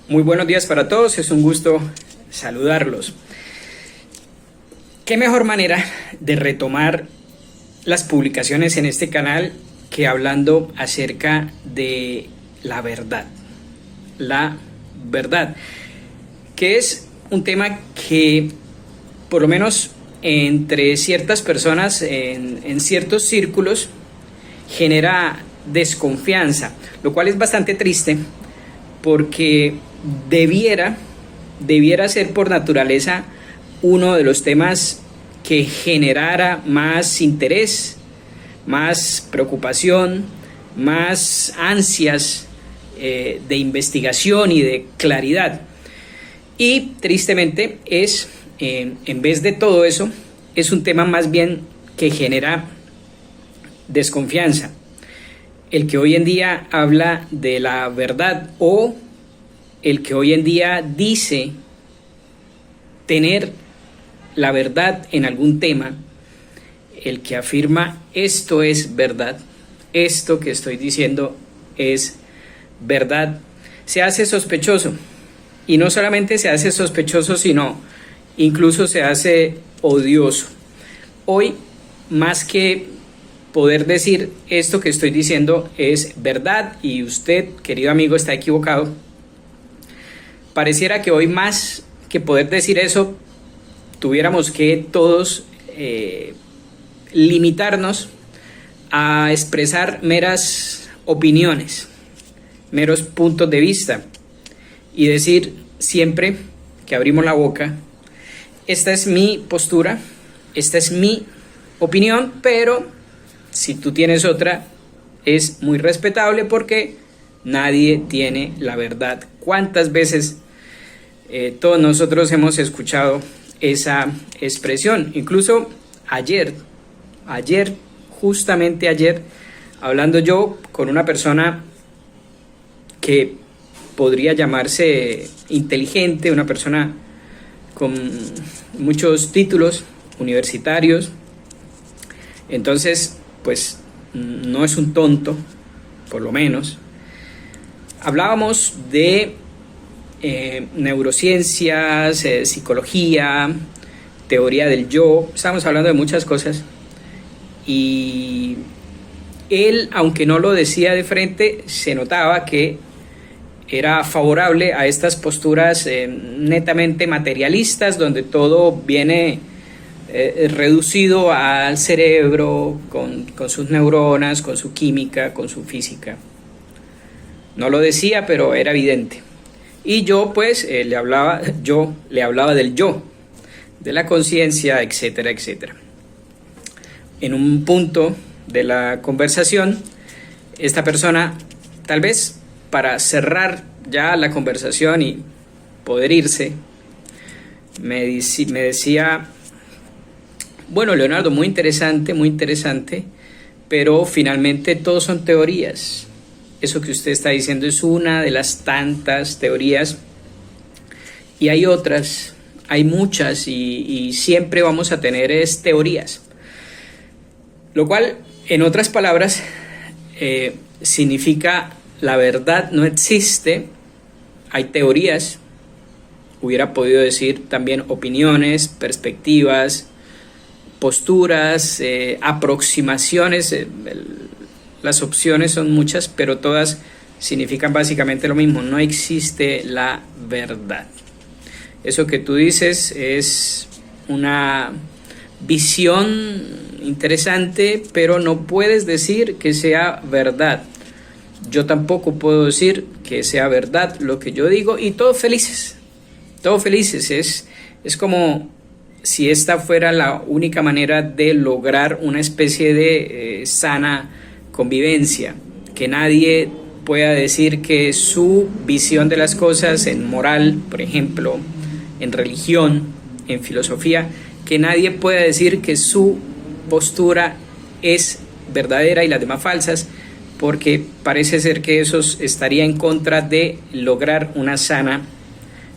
Muy buenos días para todos, es un gusto saludarlos. ¿Qué mejor manera de retomar las publicaciones en este canal que hablando acerca de la verdad? La verdad, que es un tema que por lo menos entre ciertas personas, en ciertos círculos, genera desconfianza, lo cual es bastante triste porque debiera ser por naturaleza uno de los temas que generara más interés, más preocupación, más ansias de investigación y de claridad. Y tristemente es, en vez de todo eso, es un tema más bien que genera desconfianza. El que hoy en día habla de la verdad o el que hoy en día dice tener la verdad en algún tema, el que afirma esto es verdad, esto que estoy diciendo es verdad, se hace sospechoso. Y no solamente se hace sospechoso, sino incluso se hace odioso. Hoy, más que poder decir esto que estoy diciendo es verdad y usted, querido amigo, está equivocado, pareciera que hoy más que poder decir eso, tuviéramos que todos limitarnos a expresar meras opiniones, meros puntos de vista y decir siempre que abrimos la boca, esta es mi postura, esta es mi opinión, pero si tú tienes otra, es muy respetable porque nadie tiene la verdad. ¿Cuántas veces todos nosotros hemos escuchado esa expresión? Incluso ayer, justamente ayer, hablando yo con una persona que podría llamarse inteligente, una persona con muchos títulos universitarios, entonces pues no es un tonto, por lo menos. Hablábamos de neurociencias, psicología, teoría del yo, estábamos hablando de muchas cosas y él, aunque no lo decía de frente, se notaba que era favorable a estas posturas netamente materialistas, donde todo viene reducido al cerebro, con sus neuronas, con su química, con su física. No lo decía, pero era evidente. Y yo pues le hablaba del yo, de la conciencia, etcétera, etcétera. En un punto de la conversación, esta persona, tal vez para cerrar ya la conversación y poder irse, me decía: bueno, Leonardo, muy interesante, pero finalmente todos son teorías. Eso que usted está diciendo es una de las tantas teorías y hay otras, hay muchas y siempre vamos a tener teorías. Lo cual, en otras palabras, significa la verdad no existe, hay teorías, hubiera podido decir también opiniones, perspectivas, posturas, aproximaciones, las opciones son muchas, pero todas significan básicamente lo mismo, no existe la verdad. Eso que tú dices es una visión interesante, pero no puedes decir que sea verdad. Yo tampoco puedo decir que sea verdad lo que yo digo y todos felices, es como si esta fuera la única manera de lograr una especie de sana convivencia, que nadie pueda decir que su visión de las cosas en moral, por ejemplo, en religión, en filosofía, que nadie pueda decir que su postura es verdadera y las demás falsas, porque parece ser que eso estaría en contra de lograr una sana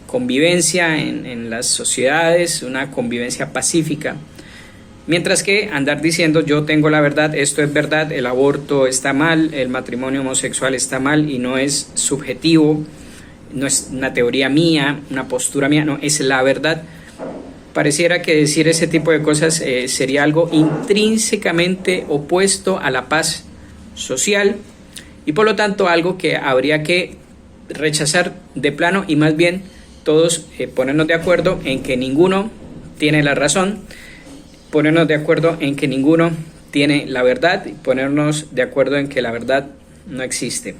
convivencia en las sociedades, una convivencia pacífica. Mientras que andar diciendo yo tengo la verdad, esto es verdad, el aborto está mal, el matrimonio homosexual está mal y no es subjetivo, no es una teoría mía, una postura mía, no, es la verdad. Pareciera que decir ese tipo de cosas sería algo intrínsecamente opuesto a la paz social y por lo tanto algo que habría que rechazar de plano y más bien todos ponernos de acuerdo en que ninguno tiene la razón, ponernos de acuerdo en que ninguno tiene la verdad y ponernos de acuerdo en que la verdad no existe.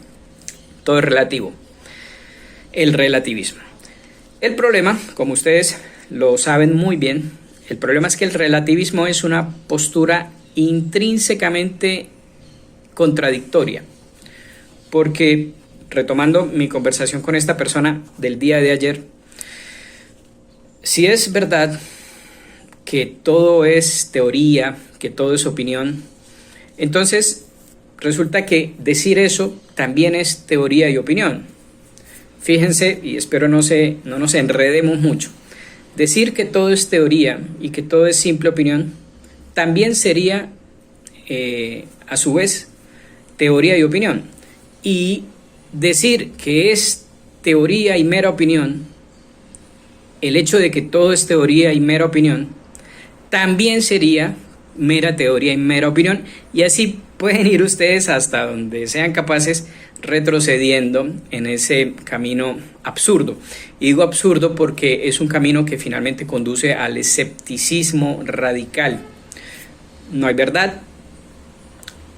Todo es relativo. El relativismo. El problema, como ustedes lo saben muy bien, el problema es que el relativismo es una postura intrínsecamente contradictoria. Porque, retomando mi conversación con esta persona del día de ayer, si es verdad que todo es teoría, que todo es opinión, entonces resulta que decir eso también es teoría y opinión. Fíjense, y espero no nos enredemos mucho, decir que todo es teoría y que todo es simple opinión también sería a su vez teoría y opinión. Y decir que es teoría y mera opinión, el hecho de que todo es teoría y mera opinión, también sería mera teoría y mera opinión, y así pueden ir ustedes hasta donde sean capaces retrocediendo en ese camino absurdo. Y digo absurdo porque es un camino que finalmente conduce al escepticismo radical. No hay verdad,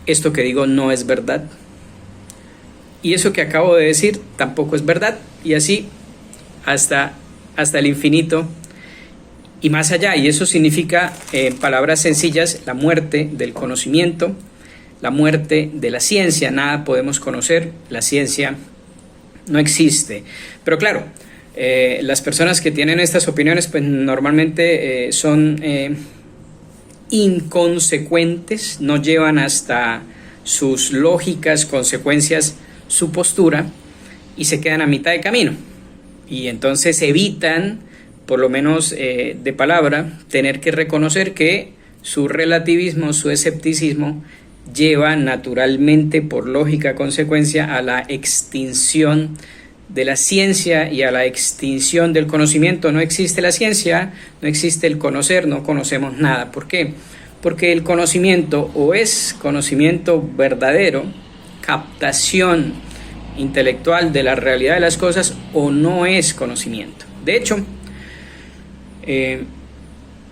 esto que digo no es verdad, y eso que acabo de decir tampoco es verdad, y así hasta el infinito y más allá. Y eso significa, en palabras sencillas, la muerte del conocimiento, la muerte de la ciencia. Nada podemos conocer, la ciencia no existe. Pero claro, las personas que tienen estas opiniones pues normalmente son inconsecuentes, no llevan hasta sus lógicas consecuencias su postura y se quedan a mitad de camino. Y entonces evitan, por lo menos de palabra, tener que reconocer que su relativismo, su escepticismo, lleva naturalmente, por lógica consecuencia, a la extinción de la ciencia y a la extinción del conocimiento. No existe la ciencia, no existe el conocer, no conocemos nada. ¿Por qué? Porque el conocimiento o es conocimiento verdadero, captación intelectual de la realidad de las cosas, o no es conocimiento. De hecho,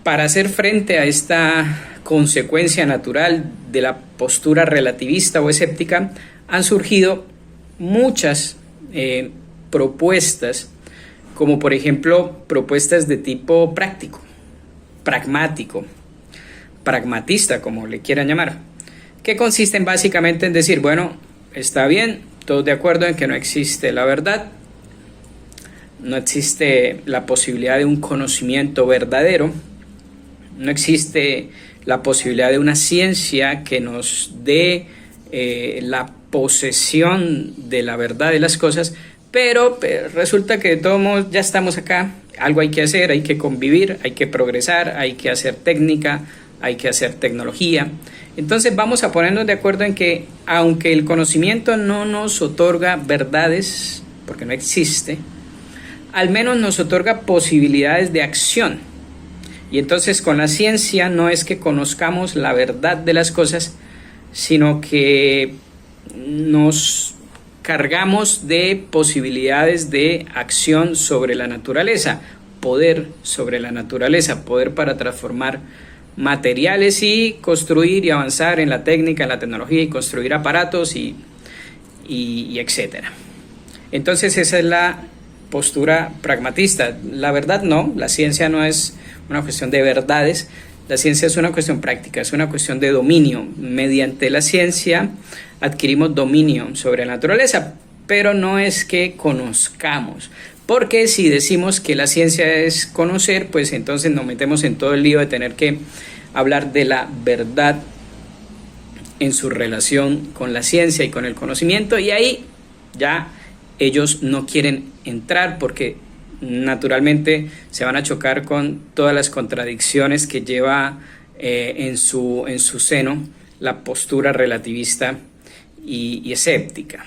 para hacer frente a esta consecuencia natural de la postura relativista o escéptica, han surgido muchas propuestas, como por ejemplo propuestas de tipo práctico, pragmático, pragmatista, como le quieran llamar, que consisten básicamente en decir, bueno, está bien, todos de acuerdo en que no existe la verdad, no existe la posibilidad de un conocimiento verdadero, no existe la posibilidad de una ciencia que nos dé la posesión de la verdad de las cosas, pero resulta que de todos modos ya estamos acá, algo hay que hacer, hay que convivir, hay que progresar, hay que hacer técnica, hay que hacer tecnología. Entonces vamos a ponernos de acuerdo en que aunque el conocimiento no nos otorga verdades, porque no existe, al menos nos otorga posibilidades de acción. Y entonces con la ciencia no es que conozcamos la verdad de las cosas, sino que nos cargamos de posibilidades de acción sobre la naturaleza, poder sobre la naturaleza, poder para transformar materiales y construir y avanzar en la técnica, en la tecnología y construir aparatos y etcétera. Entonces esa es la postura pragmatista. La verdad no, la ciencia no es una cuestión de verdades, la ciencia es una cuestión práctica, es una cuestión de dominio. Mediante la ciencia adquirimos dominio sobre la naturaleza, pero no es que conozcamos. Porque si decimos que la ciencia es conocer, pues entonces nos metemos en todo el lío de tener que hablar de la verdad en su relación con la ciencia y con el conocimiento, y ahí ya ellos no quieren entrar porque naturalmente se van a chocar con todas las contradicciones que lleva en su seno la postura relativista y escéptica.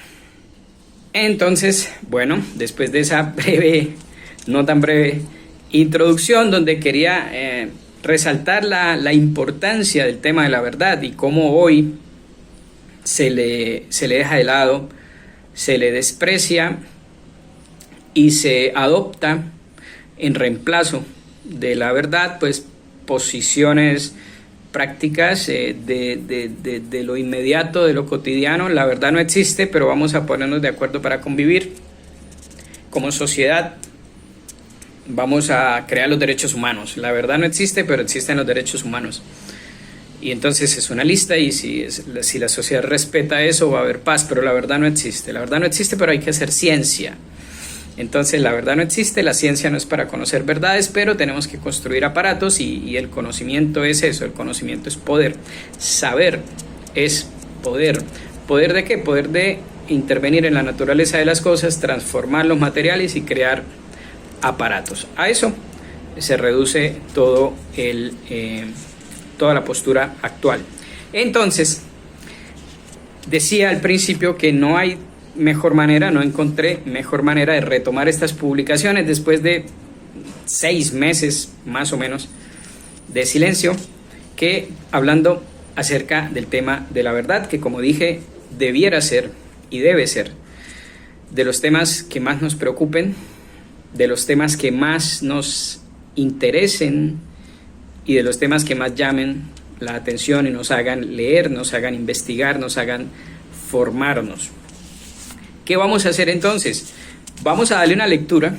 Entonces, bueno, después de esa breve, no tan breve introducción donde quería resaltar la importancia del tema de la verdad y cómo hoy se le deja de lado, se le desprecia y se adopta en reemplazo de la verdad, pues posiciones prácticas de lo inmediato, de lo cotidiano. La verdad no existe, pero vamos a ponernos de acuerdo para convivir como sociedad. Vamos a crear los derechos humanos. La verdad no existe, pero existen los derechos humanos. Y entonces es una lista y si la sociedad respeta eso va a haber paz, pero la verdad no existe. La verdad no existe, pero hay que hacer ciencia. Entonces la verdad no existe, la ciencia no es para conocer verdades, pero tenemos que construir aparatos y el conocimiento es eso, el conocimiento es poder. Saber es poder. ¿Poder de qué? Poder de intervenir en la naturaleza de las cosas, transformar los materiales y crear aparatos. A eso se reduce toda la postura actual. Entonces, decía al principio que no encontré mejor manera de retomar estas publicaciones después de 6 meses más o menos de silencio, que hablando acerca del tema de la verdad, que como dije, debiera ser y debe ser de los temas que más nos preocupen, de los temas que más nos interesen y de los temas que más llamen la atención y nos hagan leer, nos hagan investigar, nos hagan formarnos. ¿Qué vamos a hacer entonces? Vamos a darle una lectura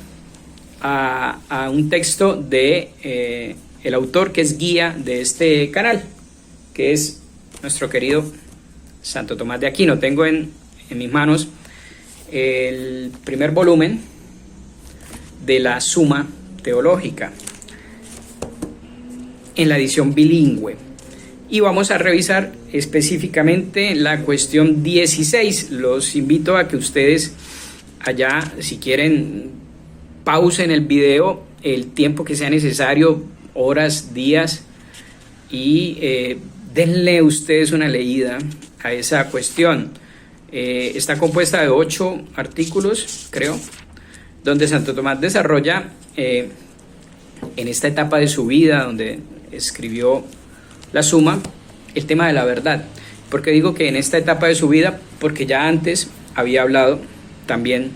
a un texto de el autor que es guía de este canal, que es nuestro querido Santo Tomás de Aquino. Tengo en mis manos el primer volumen de la Suma Teológica en la edición bilingüe. Y vamos a revisar específicamente la cuestión 16. Los invito a que ustedes allá, si quieren, pausen el video el tiempo que sea necesario, horas, días, y denle ustedes una leída a esa cuestión. Está compuesta de 8 artículos, creo, donde Santo Tomás desarrolla en esta etapa de su vida, donde escribió la Suma, el tema de la verdad. ¿Por qué digo que en esta etapa de su vida? Porque ya antes había hablado también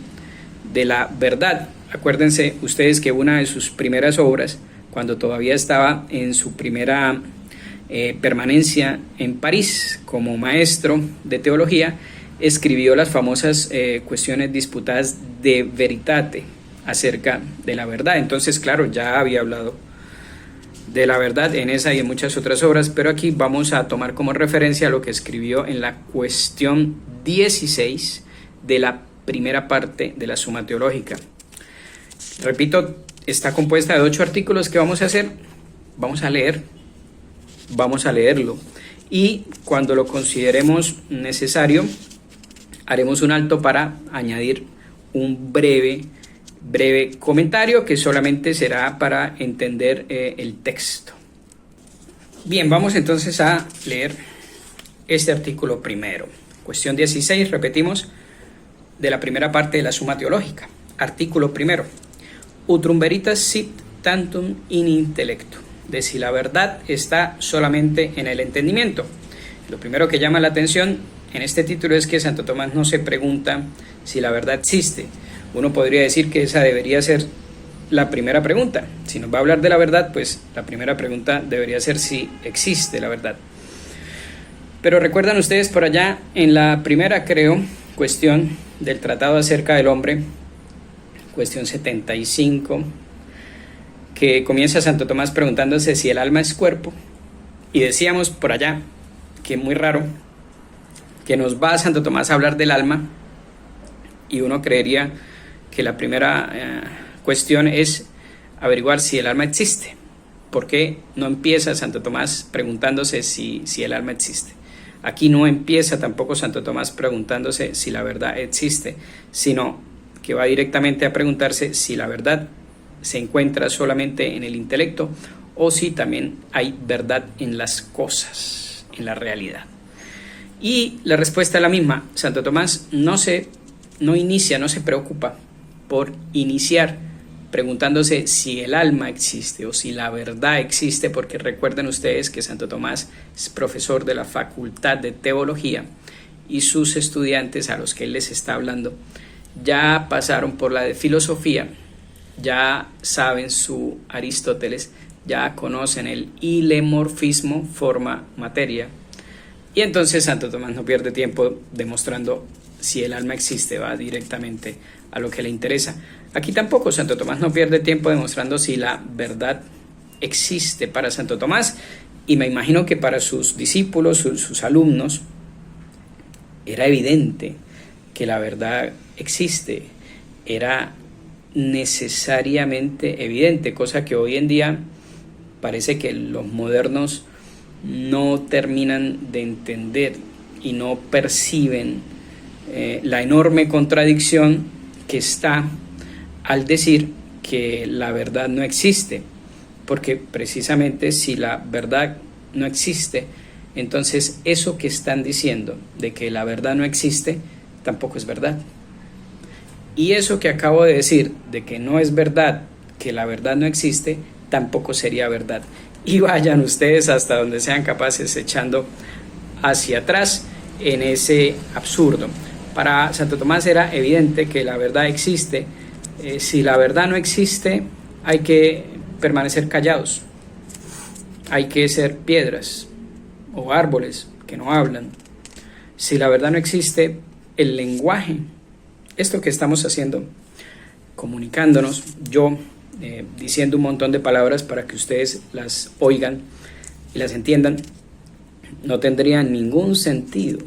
de la verdad. Acuérdense ustedes que una de sus primeras obras, cuando todavía estaba en su primera permanencia en París como maestro de teología, escribió las famosas cuestiones disputadas de veritate acerca de la verdad. Entonces, claro, ya había hablado de la verdad en esa y en muchas otras obras, pero aquí vamos a tomar como referencia lo que escribió en la cuestión 16 de la primera parte de la Suma Teológica. Repito, está compuesta de 8 artículos. que vamos a hacer? Vamos a leerlo, y cuando lo consideremos necesario haremos un alto para añadir un breve comentario que solamente será para entender el texto. Bien, vamos entonces a leer este artículo primero. Cuestión 16, repetimos, de la primera parte de la Suma Teológica. Artículo primero. Utrum veritas sit tantum in intellectu. De si la verdad está solamente en el entendimiento. Lo primero que llama la atención en este título es que Santo Tomás no se pregunta si la verdad existe. Uno podría decir que esa debería ser la primera pregunta. Si nos va a hablar de la verdad, pues la primera pregunta debería ser si existe la verdad. Pero recuerdan ustedes por allá en la primera, creo, cuestión del Tratado acerca del hombre, cuestión 75, que comienza Santo Tomás preguntándose si el alma es cuerpo, y decíamos por allá que muy raro que nos va Santo Tomás a hablar del alma, y uno creería que la primera cuestión es averiguar si el alma existe. ¿Por qué no empieza Santo Tomás preguntándose si el alma existe? Aquí no empieza tampoco Santo Tomás preguntándose si la verdad existe, sino que va directamente a preguntarse si la verdad se encuentra solamente en el intelecto o si también hay verdad en las cosas, en la realidad. Y la respuesta es la misma. Santo Tomás no se no inicia, no se preocupa por iniciar preguntándose si el alma existe o si la verdad existe, porque recuerden ustedes que Santo Tomás es profesor de la Facultad de Teología y sus estudiantes a los que él les está hablando ya pasaron por la de filosofía, ya saben su Aristóteles, ya conocen el ilemorfismo, forma, materia, y entonces Santo Tomás no pierde tiempo demostrando si el alma existe, va directamente a lo que le interesa. Aquí tampoco Santo Tomás no pierde tiempo demostrando si la verdad existe. Para Santo Tomás, y me imagino que para sus discípulos, sus alumnos, era evidente que la verdad existe, era necesariamente evidente, cosa que hoy en día parece que los modernos no terminan de entender y no perciben la enorme contradicción que está al decir que la verdad no existe, porque precisamente si la verdad no existe, entonces eso que están diciendo de que la verdad no existe tampoco es verdad, y eso que acabo de decir de que no es verdad, que la verdad no existe, tampoco sería verdad. Y vayan ustedes hasta donde sean capaces echando hacia atrás en ese absurdo. Para Santo Tomás era evidente que la verdad existe. Si la verdad no existe, hay que permanecer callados, hay que ser piedras o árboles que no hablan. Si la verdad no existe, el lenguaje, esto que estamos haciendo, comunicándonos, yo diciendo un montón de palabras para que ustedes las oigan y las entiendan, no tendría ningún sentido,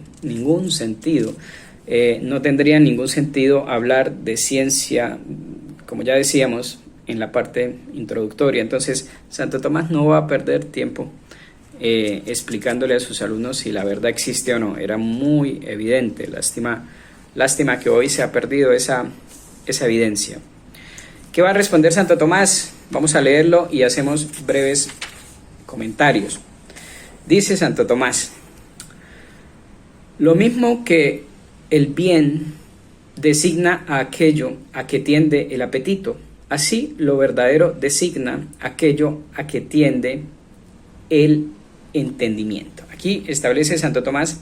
no tendría ningún sentido hablar de ciencia, como ya decíamos en la parte introductoria. Entonces Santo Tomás no va a perder tiempo explicándole a sus alumnos si la verdad existe o no. Era muy evidente. Lástima que hoy se ha perdido esa evidencia. ¿Qué va a responder Santo Tomás? Vamos a leerlo y hacemos breves comentarios. Dice Santo Tomás: lo mismo que el bien designa a aquello a que tiende el apetito, así lo verdadero designa aquello a que tiende el entendimiento. Aquí establece Santo Tomás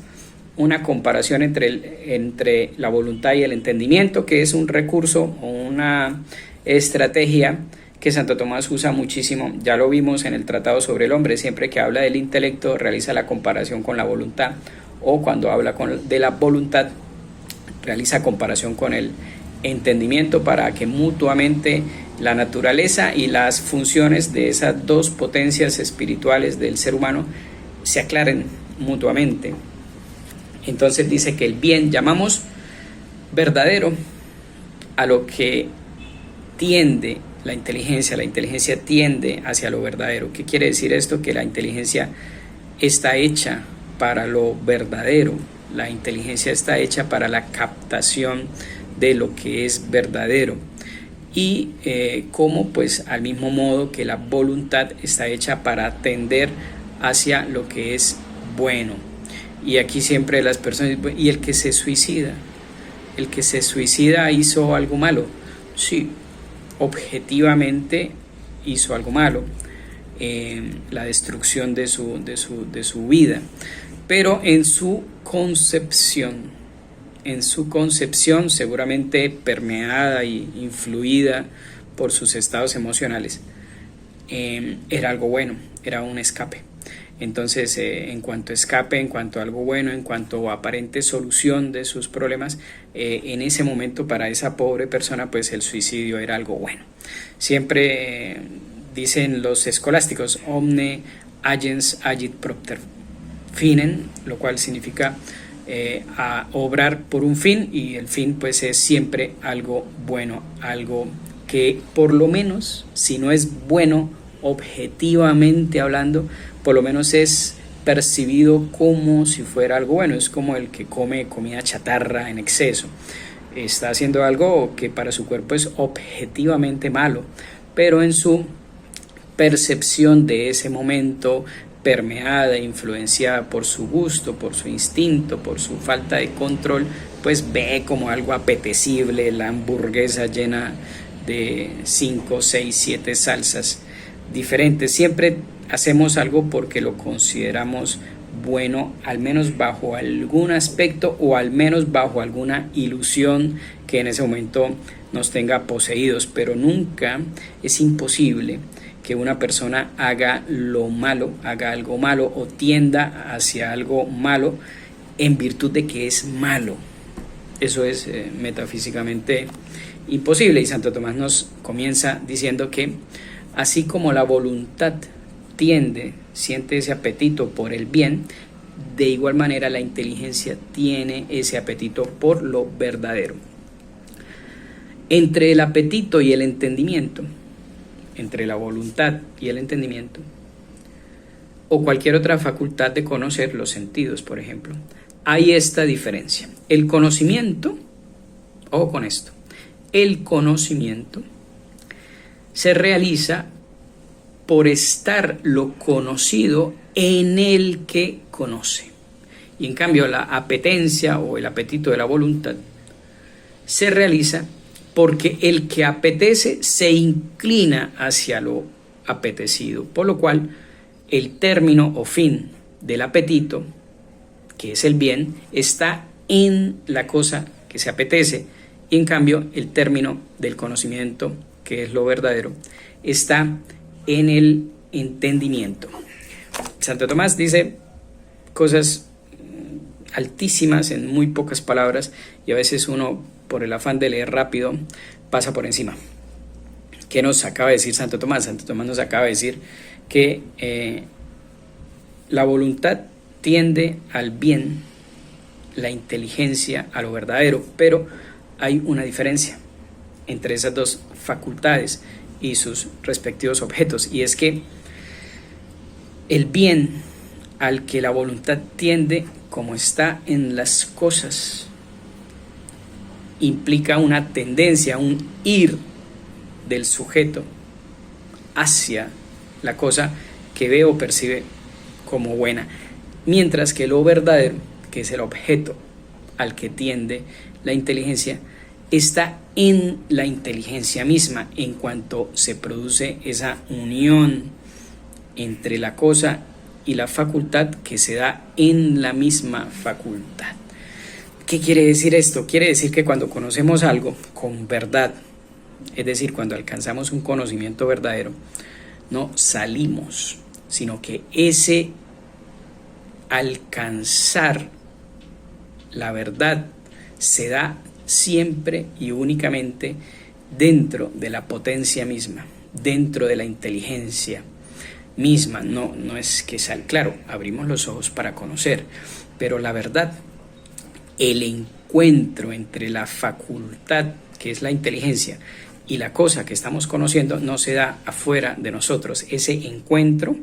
una comparación entre la voluntad y el entendimiento, que es un recurso o una estrategia que Santo Tomás usa muchísimo. Ya lo vimos en el Tratado sobre el Hombre. Siempre que habla del intelecto realiza la comparación con la voluntad, o cuando habla de la voluntad realiza comparación con el entendimiento, para que mutuamente la naturaleza y las funciones de esas dos potencias espirituales del ser humano se aclaren mutuamente. Entonces dice que el bien llamamos verdadero a lo que tiende la inteligencia tiende hacia lo verdadero. ¿Qué quiere decir esto? Que la inteligencia está hecha para lo verdadero, la inteligencia está hecha para la captación de lo que es verdadero, y como pues al mismo modo que la voluntad está hecha para tender hacia lo que es bueno. Y aquí siempre las personas, ¿y el que se suicida? ¿El que se suicida hizo algo malo? Sí, objetivamente hizo algo malo, la destrucción de su vida, pero en su concepción seguramente permeada e influida por sus estados emocionales, era algo bueno, era un escape. Entonces, en cuanto a escape, en cuanto a algo bueno, en cuanto a aparente solución de sus problemas, en ese momento para esa pobre persona, pues el suicidio era algo bueno. Siempre dicen los escolásticos, omne agens agit propter finem, lo cual significa a obrar por un fin, y el fin pues es siempre algo bueno, algo que por lo menos, si no es bueno objetivamente hablando, por lo menos es percibido como si fuera algo bueno. Es como el que come comida chatarra en exceso, está haciendo algo que para su cuerpo es objetivamente malo, pero en su percepción de ese momento, permeada, influenciada por su gusto, por su instinto, por su falta de control, pues ve como algo apetecible la hamburguesa llena de 5, 6, 7 salsas diferentes. Siempre hacemos algo porque lo consideramos bueno, al menos bajo algún aspecto o al menos bajo alguna ilusión que en ese momento nos tenga poseídos, pero nunca es imposible que una persona haga lo malo, haga algo malo o tienda hacia algo malo en virtud de que es malo. Eso es metafísicamente imposible, y Santo Tomás nos comienza diciendo que así como la voluntad siente ese apetito por el bien, de igual manera la inteligencia tiene ese apetito por lo verdadero. Entre el apetito y el entendimiento, entre la voluntad y el entendimiento, o cualquier otra facultad de conocer, los sentidos, por ejemplo, hay esta diferencia. El conocimiento, ojo con esto, el conocimiento se realiza por estar lo conocido en el que conoce. Y en cambio la apetencia o el apetito de la voluntad se realiza porque el que apetece se inclina hacia lo apetecido, por lo cual el término o fin del apetito, que es el bien, está en la cosa que se apetece, y en cambio el término del conocimiento, que es lo verdadero, está en el entendimiento. Santo Tomás dice cosas altísimas en muy pocas palabras, y a veces uno, por el afán de leer rápido, pasa por encima. ¿Qué nos acaba de decir Santo Tomás? Santo Tomás nos acaba de decir que la voluntad tiende al bien, la inteligencia a lo verdadero, pero hay una diferencia entre esas dos facultades y sus respectivos objetos, y es que el bien al que la voluntad tiende, como está en las cosas, implica una tendencia, un ir del sujeto hacia la cosa que ve o percibe como buena, mientras que lo verdadero, que es el objeto al que tiende la inteligencia, está en la inteligencia misma, en cuanto se produce esa unión entre la cosa y la facultad que se da en la misma facultad. ¿Qué quiere decir esto? Quiere decir que cuando conocemos algo con verdad, es decir, cuando alcanzamos un conocimiento verdadero, no salimos, sino que ese alcanzar la verdad se da siempre y únicamente dentro de la potencia misma, dentro de la inteligencia misma. No es que claro, abrimos los ojos para conocer, pero la verdad, el encuentro entre la facultad, que es la inteligencia, y la cosa que estamos conociendo, no se da afuera de nosotros. Ese encuentro,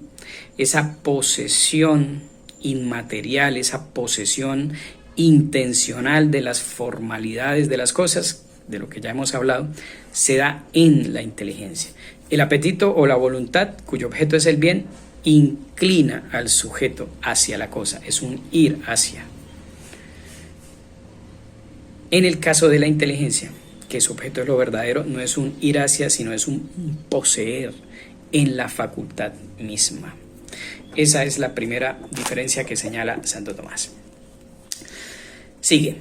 esa posesión inmaterial, esa posesión intencional de las formalidades de las cosas, de lo que ya hemos hablado, se da en la inteligencia. El apetito o la voluntad, cuyo objeto es el bien, inclina al sujeto hacia la cosa, es un ir hacia. En el caso de la inteligencia, que su objeto es lo verdadero, no es un ir hacia, sino es un poseer en la facultad misma. Esa es la primera diferencia que señala Santo Tomás. Sigue.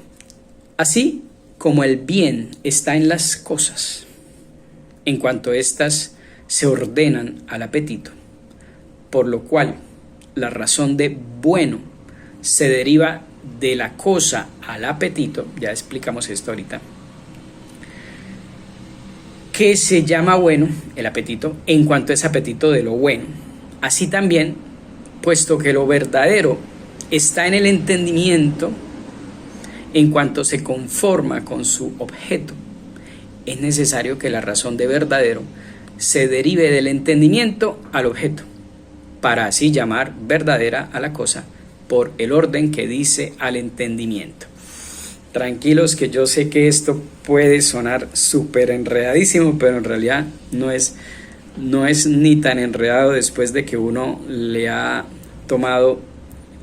Así como el bien está en las cosas, en cuanto éstas se ordenan al apetito, por lo cual la razón de bueno se deriva de la cosa al apetito, ya explicamos esto ahorita, que se llama bueno, el apetito, en cuanto es apetito de lo bueno. Así también, puesto que lo verdadero está en el entendimiento, en cuanto se conforma con su objeto, es necesario que la razón de verdadero se derive del entendimiento al objeto, para así llamar verdadera a la cosa por el orden que dice al entendimiento. Tranquilos, que yo sé que esto puede sonar súper enredadísimo, pero en realidad no es ni tan enredado después de que uno le ha tomado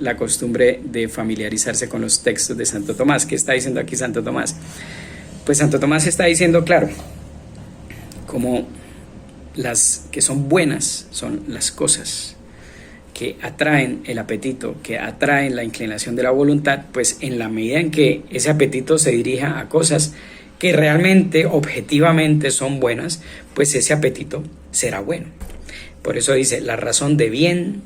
la costumbre de familiarizarse con los textos de Santo Tomás. ¿Qué está diciendo aquí Santo Tomás? Pues Santo Tomás está diciendo, claro, como las que son buenas son las cosas que atraen el apetito, que atraen la inclinación de la voluntad, pues en la medida en que ese apetito se dirija a cosas que realmente, objetivamente son buenas, pues ese apetito será bueno. Por eso dice, la razón de bien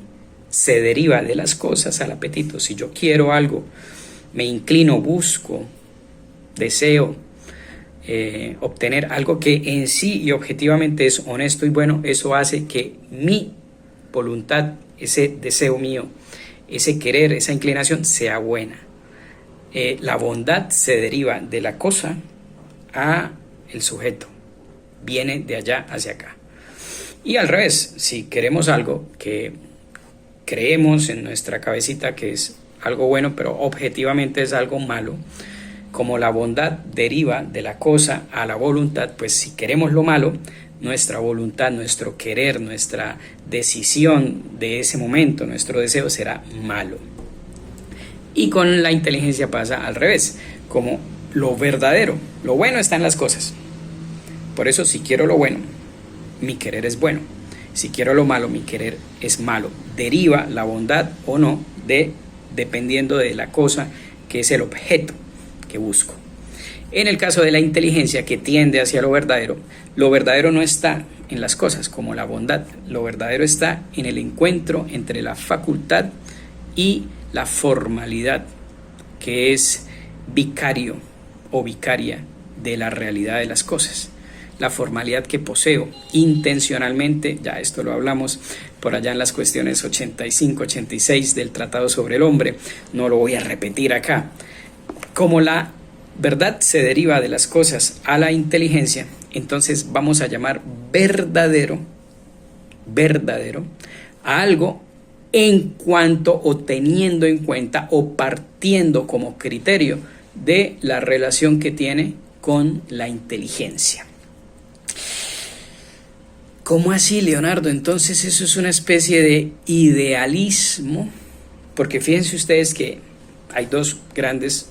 se deriva de las cosas al apetito. Si yo quiero algo, me inclino, busco, deseo obtener algo que en sí y objetivamente es honesto y bueno, eso hace que mi voluntad, ese deseo mío, ese querer, esa inclinación sea buena. La bondad se deriva de la cosa a el sujeto, viene de allá hacia acá. Y al revés, si queremos algo que creemos en nuestra cabecita que es algo bueno, pero objetivamente es algo malo, como la bondad deriva de la cosa a la voluntad, pues si queremos lo malo, nuestra voluntad, nuestro querer, nuestra decisión de ese momento, nuestro deseo será malo. Y con la inteligencia pasa al revés, como lo verdadero, lo bueno está en las cosas. Por eso si quiero lo bueno, mi querer es bueno. Si quiero lo malo, mi querer es malo. Deriva la bondad o no dependiendo de la cosa que es el objeto que busco. En el caso de la inteligencia que tiende hacia lo verdadero no está en las cosas como la bondad. Lo verdadero está en el encuentro entre la facultad y la formalidad, que es vicario o vicaria de la realidad de las cosas. La formalidad que poseo intencionalmente, ya esto lo hablamos por allá en las cuestiones 85-86 del Tratado sobre el Hombre, no lo voy a repetir acá. Como la verdad se deriva de las cosas a la inteligencia, entonces vamos a llamar verdadero a algo en cuanto o teniendo en cuenta o partiendo como criterio de la relación que tiene con la inteligencia. ¿Cómo así, Leonardo? Entonces eso es una especie de idealismo, porque fíjense ustedes que hay dos grandes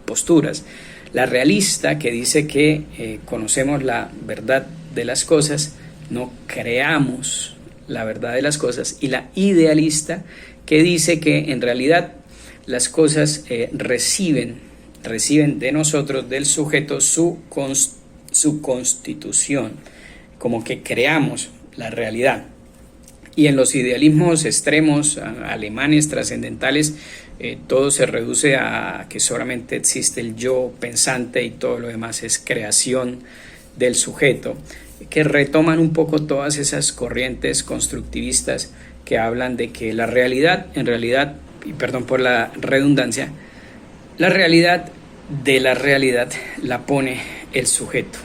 posturas. La realista, que dice que conocemos la verdad de las cosas, no creamos la verdad de las cosas, y la idealista, que dice que en realidad las cosas reciben de nosotros, del sujeto, su constitución, como que creamos la realidad. Y en los idealismos extremos, alemanes, trascendentales, todo se reduce a que solamente existe el yo pensante y todo lo demás es creación del sujeto, que retoman un poco todas esas corrientes constructivistas que hablan de que la realidad, en realidad, y perdón por la redundancia, la realidad de la realidad la pone el sujeto.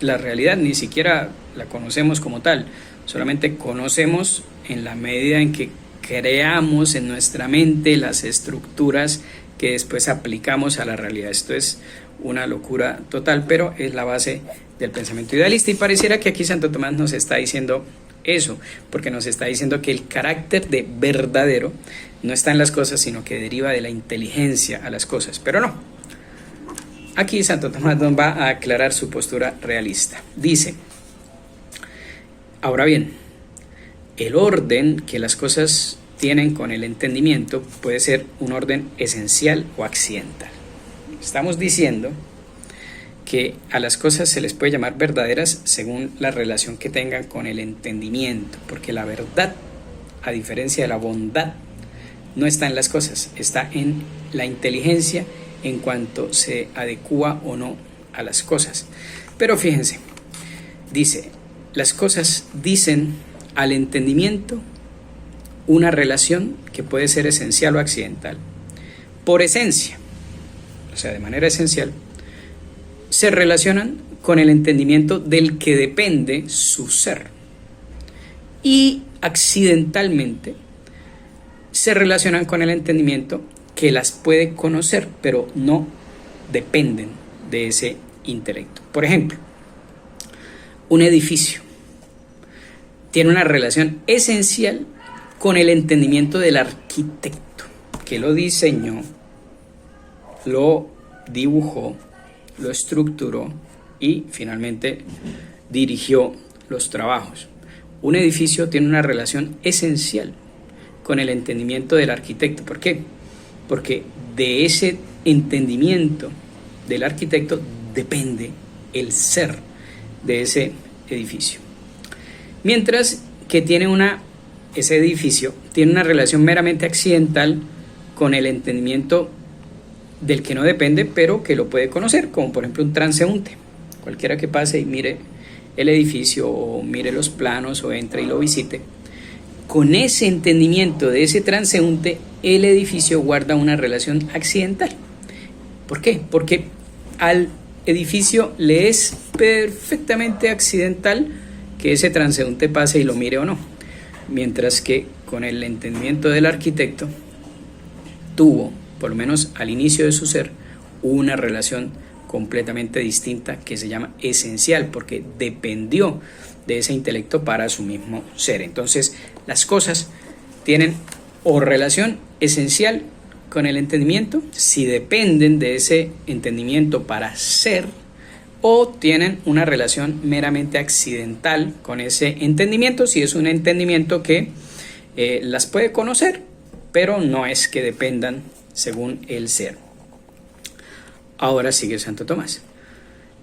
La realidad ni siquiera la conocemos como tal, solamente conocemos en la medida en que creamos en nuestra mente las estructuras que después aplicamos a la realidad. Esto es una locura total, pero es la base del pensamiento idealista, y pareciera que aquí Santo Tomás nos está diciendo eso, porque nos está diciendo que el carácter de verdadero no está en las cosas, sino que deriva de la inteligencia a las cosas, pero no. Aquí Santo Tomás nos va a aclarar su postura realista. Dice, ahora bien, el orden que las cosas tienen con el entendimiento puede ser un orden esencial o accidental. Estamos diciendo que a las cosas se les puede llamar verdaderas según la relación que tengan con el entendimiento, porque la verdad, a diferencia de la bondad, no está en las cosas, está en la inteligencia en cuanto se adecúa o no a las cosas. Pero fíjense, dice, las cosas dicen al entendimiento una relación que puede ser esencial o accidental. Por esencia, o sea, de manera esencial, se relacionan con el entendimiento del que depende su ser. Y accidentalmente se relacionan con el entendimiento que las puede conocer, pero no dependen de ese intelecto. Por ejemplo, un edificio tiene una relación esencial con el entendimiento del arquitecto que lo diseñó, lo dibujó, lo estructuró y finalmente dirigió los trabajos. Un edificio tiene una relación esencial con el entendimiento del arquitecto. ¿Por qué? Porque de ese entendimiento del arquitecto depende el ser de ese edificio. Mientras que ese edificio tiene una relación meramente accidental con el entendimiento del que no depende, pero que lo puede conocer, como por ejemplo un transeúnte. Cualquiera que pase y mire el edificio o mire los planos o entre y lo visite, con ese entendimiento de ese transeúnte, el edificio guarda una relación accidental. ¿Por qué? Porque al edificio le es perfectamente accidental que ese transeúnte pase y lo mire o no. Mientras que con el entendimiento del arquitecto tuvo, por lo menos al inicio de su ser, una relación completamente distinta que se llama esencial, porque dependió de ese intelecto para su mismo ser. Entonces, las cosas tienen o relación esencial con el entendimiento, si dependen de ese entendimiento para ser, o tienen una relación meramente accidental con ese entendimiento, si es un entendimiento que las puede conocer, pero no es que dependan según el ser. Ahora sigue Santo Tomás.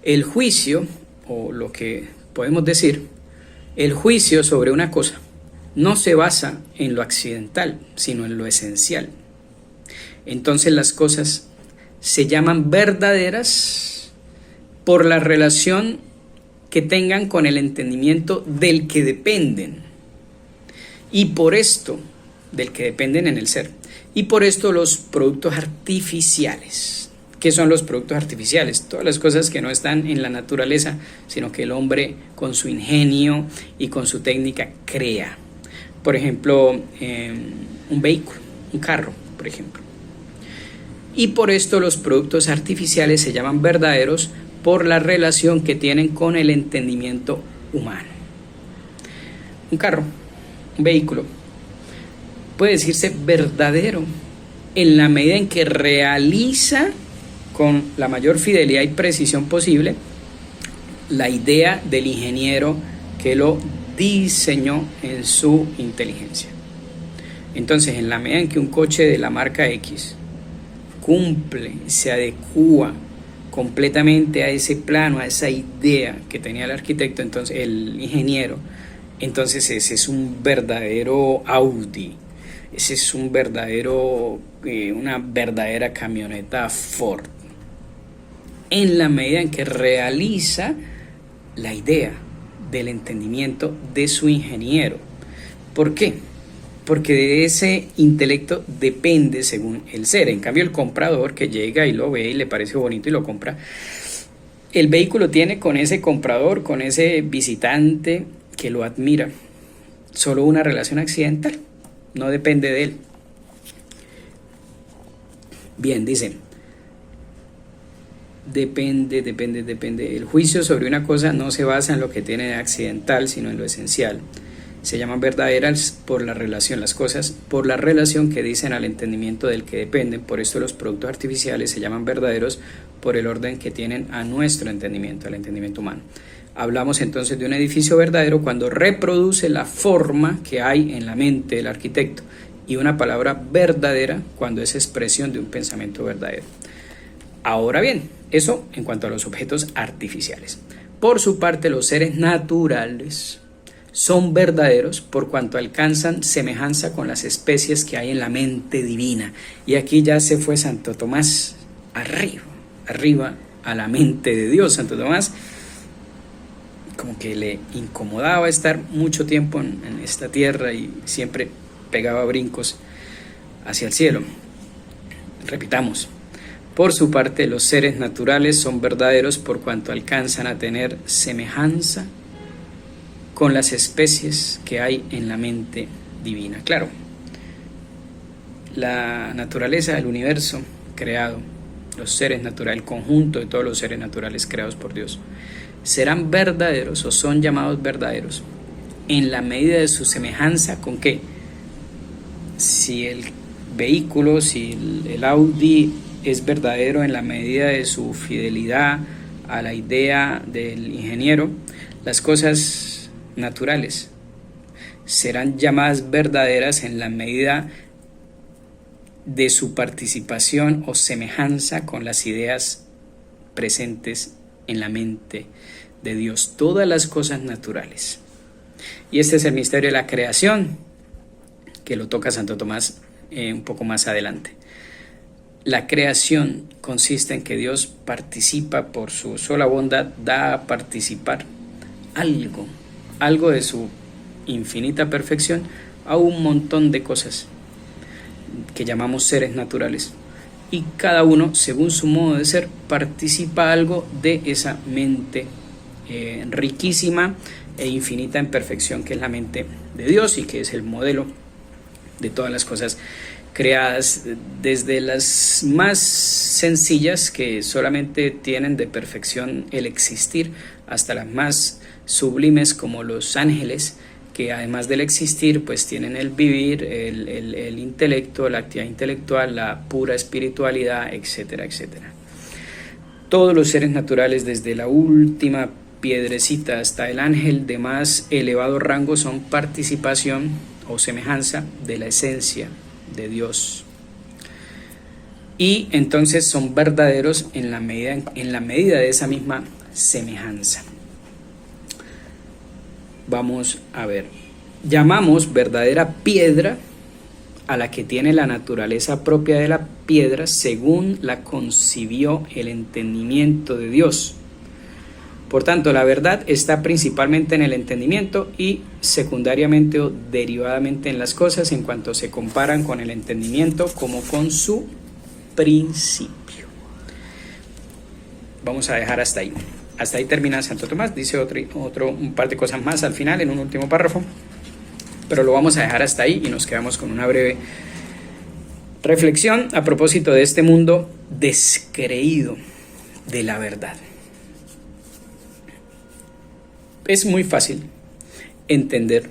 El juicio, o lo que podemos decir, el juicio sobre una cosa no se basa en lo accidental, sino en lo esencial. Entonces las cosas se llaman verdaderas por la relación que tengan con el entendimiento del que dependen. Y por esto, del que dependen en el ser. Y por esto los productos artificiales. ¿Qué son los productos artificiales? Todas las cosas que no están en la naturaleza, sino que el hombre con su ingenio y con su técnica crea. Por ejemplo, un vehículo, un carro, por ejemplo. Y por esto los productos artificiales se llaman verdaderos por la relación que tienen con el entendimiento humano. Un carro, un vehículo, puede decirse verdadero en la medida en que realiza con la mayor fidelidad y precisión posible la idea del ingeniero que lo diseñó en su inteligencia. Entonces, en la medida en que un coche de la marca X cumple, se adecúa completamente a ese plano, a esa idea que tenía el arquitecto, entonces el ingeniero, entonces ese es un verdadero Audi, ese es un verdadero, una verdadera camioneta Ford, en la medida en que realiza la idea del entendimiento de su ingeniero. ¿Por qué? Porque de ese intelecto depende según el ser. En cambio, el comprador que llega y lo ve y le parece bonito y lo compra, el vehículo tiene con ese comprador, con ese visitante que lo admira, solo una relación accidental, no depende de él. Bien, dicen, depende. El juicio sobre una cosa no se basa en lo que tiene de accidental, sino en lo esencial. Se llaman verdaderas por la relación, las cosas, por la relación que dicen al entendimiento del que dependen. Por esto los productos artificiales se llaman verdaderos por el orden que tienen a nuestro entendimiento, al entendimiento humano. Hablamos entonces de un edificio verdadero cuando reproduce la forma que hay en la mente del arquitecto, y una palabra verdadera cuando es expresión de un pensamiento verdadero. Ahora bien, eso en cuanto a los objetos artificiales. Por su parte, los seres naturales son verdaderos por cuanto alcanzan semejanza con las especies que hay en la mente divina. Y aquí ya se fue Santo Tomás arriba a la mente de Dios. Santo Tomás como que le incomodaba estar mucho tiempo en esta tierra y siempre pegaba brincos hacia el cielo. Repitamos. Por su parte, los seres naturales son verdaderos por cuanto alcanzan a tener semejanza con las especies que hay en la mente divina. Claro, la naturaleza del universo creado, los seres naturales, el conjunto de todos los seres naturales creados por Dios, serán verdaderos o son llamados verdaderos en la medida de su semejanza ¿con qué? si el vehículo, si el Audi es verdadero en la medida de su fidelidad a la idea del ingeniero, las cosas naturales serán llamadas verdaderas en la medida de su participación o semejanza con las ideas presentes en la mente de Dios, todas las cosas naturales. Y este es el misterio de la creación, que lo toca Santo Tomás un poco más adelante. La creación consiste en que Dios participa por su sola bondad, da a participar algo de su infinita perfección a un montón de cosas que llamamos seres naturales. Y cada uno, según su modo de ser, participa algo de esa mente riquísima e infinita en perfección, que es la mente de Dios y que es el modelo de todas las cosas creadas, desde las más sencillas, que solamente tienen de perfección el existir, hasta las más sublimes, como los ángeles, que además del existir, pues tienen el vivir, el intelecto, la actividad intelectual, la pura espiritualidad, etcétera, etcétera. Todos los seres naturales, desde la última piedrecita hasta el ángel de más elevado rango, son participación o semejanza de la esencia de Dios. Y entonces son verdaderos en la medida de esa misma semejanza. Vamos a ver. Llamamos verdadera piedra a la que tiene la naturaleza propia de la piedra según la concibió el entendimiento de Dios. Por tanto, la verdad está principalmente en el entendimiento y secundariamente o derivadamente en las cosas, en cuanto se comparan con el entendimiento como con su principio. Vamos a dejar hasta ahí. Hasta ahí termina Santo Tomás. Dice un par de cosas más al final, en un último párrafo, pero lo vamos a dejar hasta ahí y nos quedamos con una breve reflexión a propósito de este mundo descreído de la verdad. Es muy fácil entender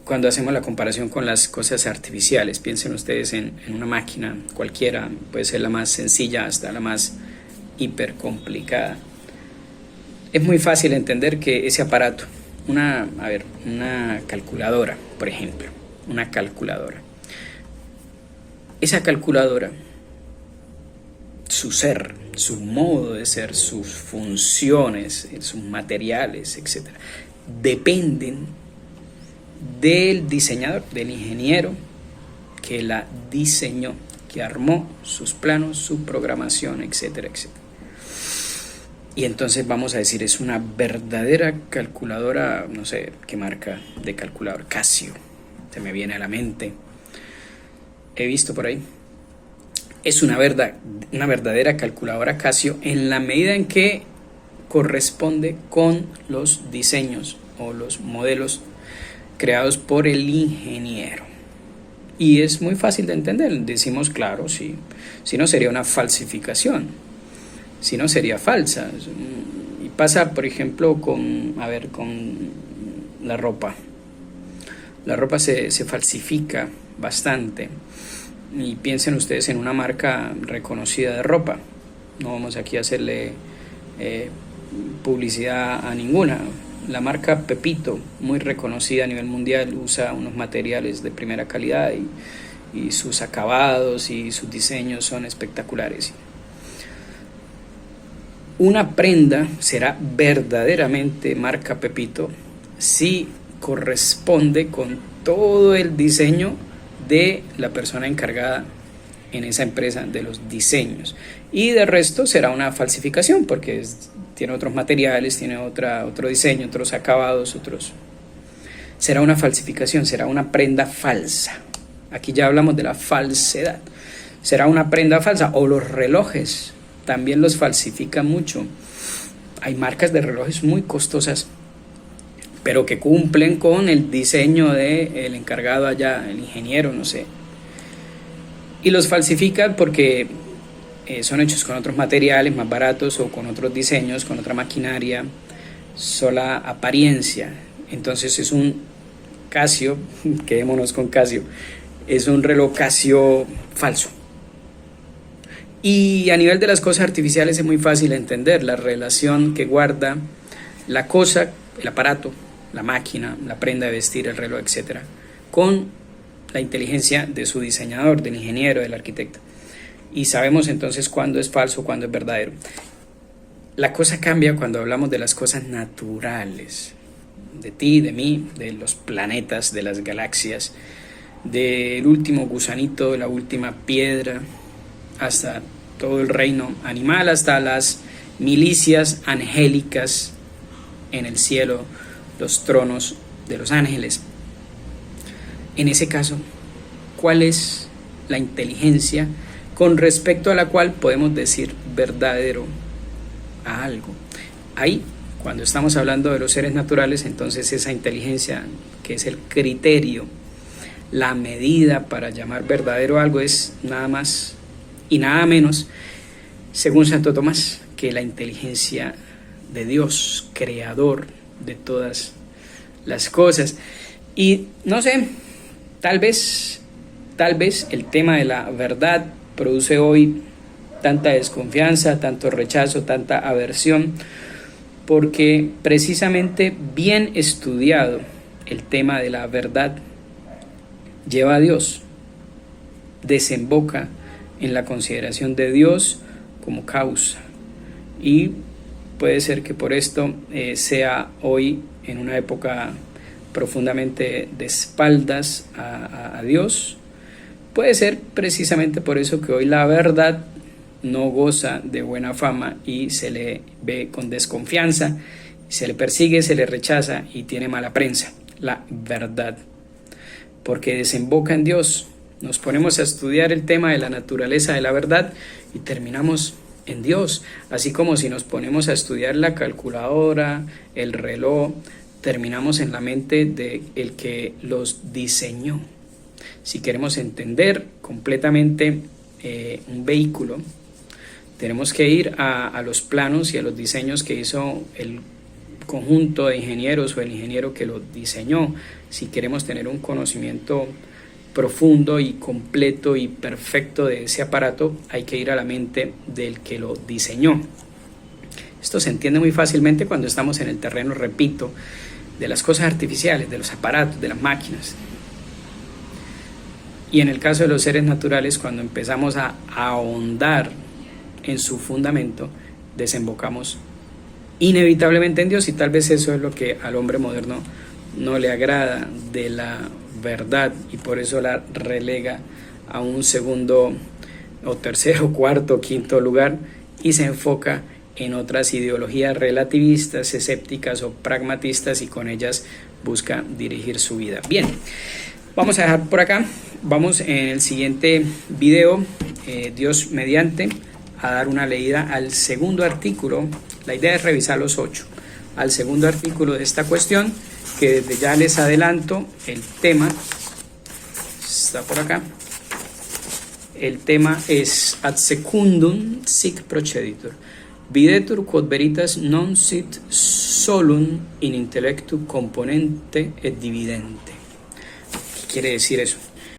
cuando hacemos la comparación con las cosas artificiales. Piensen ustedes en una máquina cualquiera, puede ser la más sencilla hasta la más hiper complicada. Es muy fácil entender que ese aparato, una calculadora, por ejemplo, esa calculadora, su ser, su modo de ser, sus funciones, sus materiales, etc., dependen del diseñador, del ingeniero que la diseñó, que armó sus planos, su programación, etcétera, etcétera. Y entonces vamos a decir, es una verdadera calculadora, no sé qué marca de calculador, Casio, se me viene a la mente, he visto por ahí. Es una verdadera calculadora Casio en la medida en que corresponde con los diseños o los modelos creados por el ingeniero. Y es muy fácil de entender, decimos claro, si no sería una falsificación, si no sería falsa. Y pasa, por ejemplo, con la ropa. La ropa se falsifica bastante. Y piensen ustedes en una marca reconocida de ropa. No vamos aquí a hacerle publicidad a ninguna. La marca Pepito, muy reconocida a nivel mundial, usa unos materiales de primera calidad y sus acabados y sus diseños son espectaculares. Una prenda será verdaderamente marca Pepito si corresponde con todo el diseño de la persona encargada en esa empresa de los diseños, y de resto será una falsificación porque tiene otros materiales, tiene otro diseño, otros acabados, será una falsificación, será una prenda falsa. Aquí ya hablamos de la falsedad. Será una prenda falsa. O los relojes también los falsifican mucho. Hay marcas de relojes muy costosas, pero que cumplen con el diseño del encargado allá, el ingeniero, no sé. Y los falsifican porque son hechos con otros materiales más baratos o con otros diseños, con otra maquinaria, sola apariencia. Entonces es un Casio, quedémonos con Casio, es un reloj Casio falso. Y a nivel de las cosas artificiales es muy fácil entender la relación que guarda la cosa, el aparato, la máquina, la prenda de vestir, el reloj, etcétera, con la inteligencia de su diseñador, del ingeniero, del arquitecto. Y sabemos entonces cuándo es falso, cuándo es verdadero. La cosa cambia cuando hablamos de las cosas naturales, de ti, de mí, de los planetas, de las galaxias, del último gusanito, de la última piedra, hasta todo el reino animal, hasta las milicias angélicas en el cielo, los tronos de los ángeles. En ese caso, ¿cuál es la inteligencia con respecto a la cual podemos decir verdadero a algo? Ahí, cuando estamos hablando de los seres naturales, entonces esa inteligencia, que es el criterio, la medida para llamar verdadero algo, es nada más y nada menos, según Santo Tomás, que la inteligencia de Dios, creador de todas las cosas. Y no sé, tal vez el tema de la verdad produce hoy tanta desconfianza, tanto rechazo, tanta aversión, porque precisamente bien estudiado el tema de la verdad lleva a Dios, desemboca en la consideración de Dios como causa, y puede ser que por esto sea hoy, en una época profundamente de espaldas a Dios, puede ser precisamente por eso que hoy la verdad no goza de buena fama y se le ve con desconfianza, se le persigue, se le rechaza y tiene mala prensa. La verdad, porque desemboca en Dios. Nos ponemos a estudiar el tema de la naturaleza de la verdad y terminamos en Dios, así como si nos ponemos a estudiar la calculadora, el reloj, terminamos en la mente de el que los diseñó. Si queremos entender completamente un vehículo, tenemos que ir a los planos y a los diseños que hizo el conjunto de ingenieros o el ingeniero que lo diseñó. Si queremos tener un conocimiento profundo y completo y perfecto de ese aparato, hay que ir a la mente del que lo diseñó. Esto se entiende muy fácilmente cuando estamos en el terreno, repito, de las cosas artificiales, de los aparatos, de las máquinas. Y en el caso de los seres naturales, cuando empezamos a ahondar en su fundamento, desembocamos inevitablemente en Dios, y tal vez eso es lo que al hombre moderno no le agrada de la verdad, y por eso la relega a un segundo o tercero, cuarto, quinto lugar, y se enfoca en otras ideologías relativistas, escépticas o pragmatistas, y con ellas busca dirigir su vida. Bien, vamos a dejar por acá, vamos en el siguiente video, Dios mediante, a dar una leída al segundo artículo. La idea es revisar los 8, al segundo artículo de esta cuestión, que desde ya les adelanto, el tema está por acá. El tema es ad secundum sic proceditur, videtur quod veritas non sit solum in intellectu componente et dividente. ¿Qué quiere decir eso?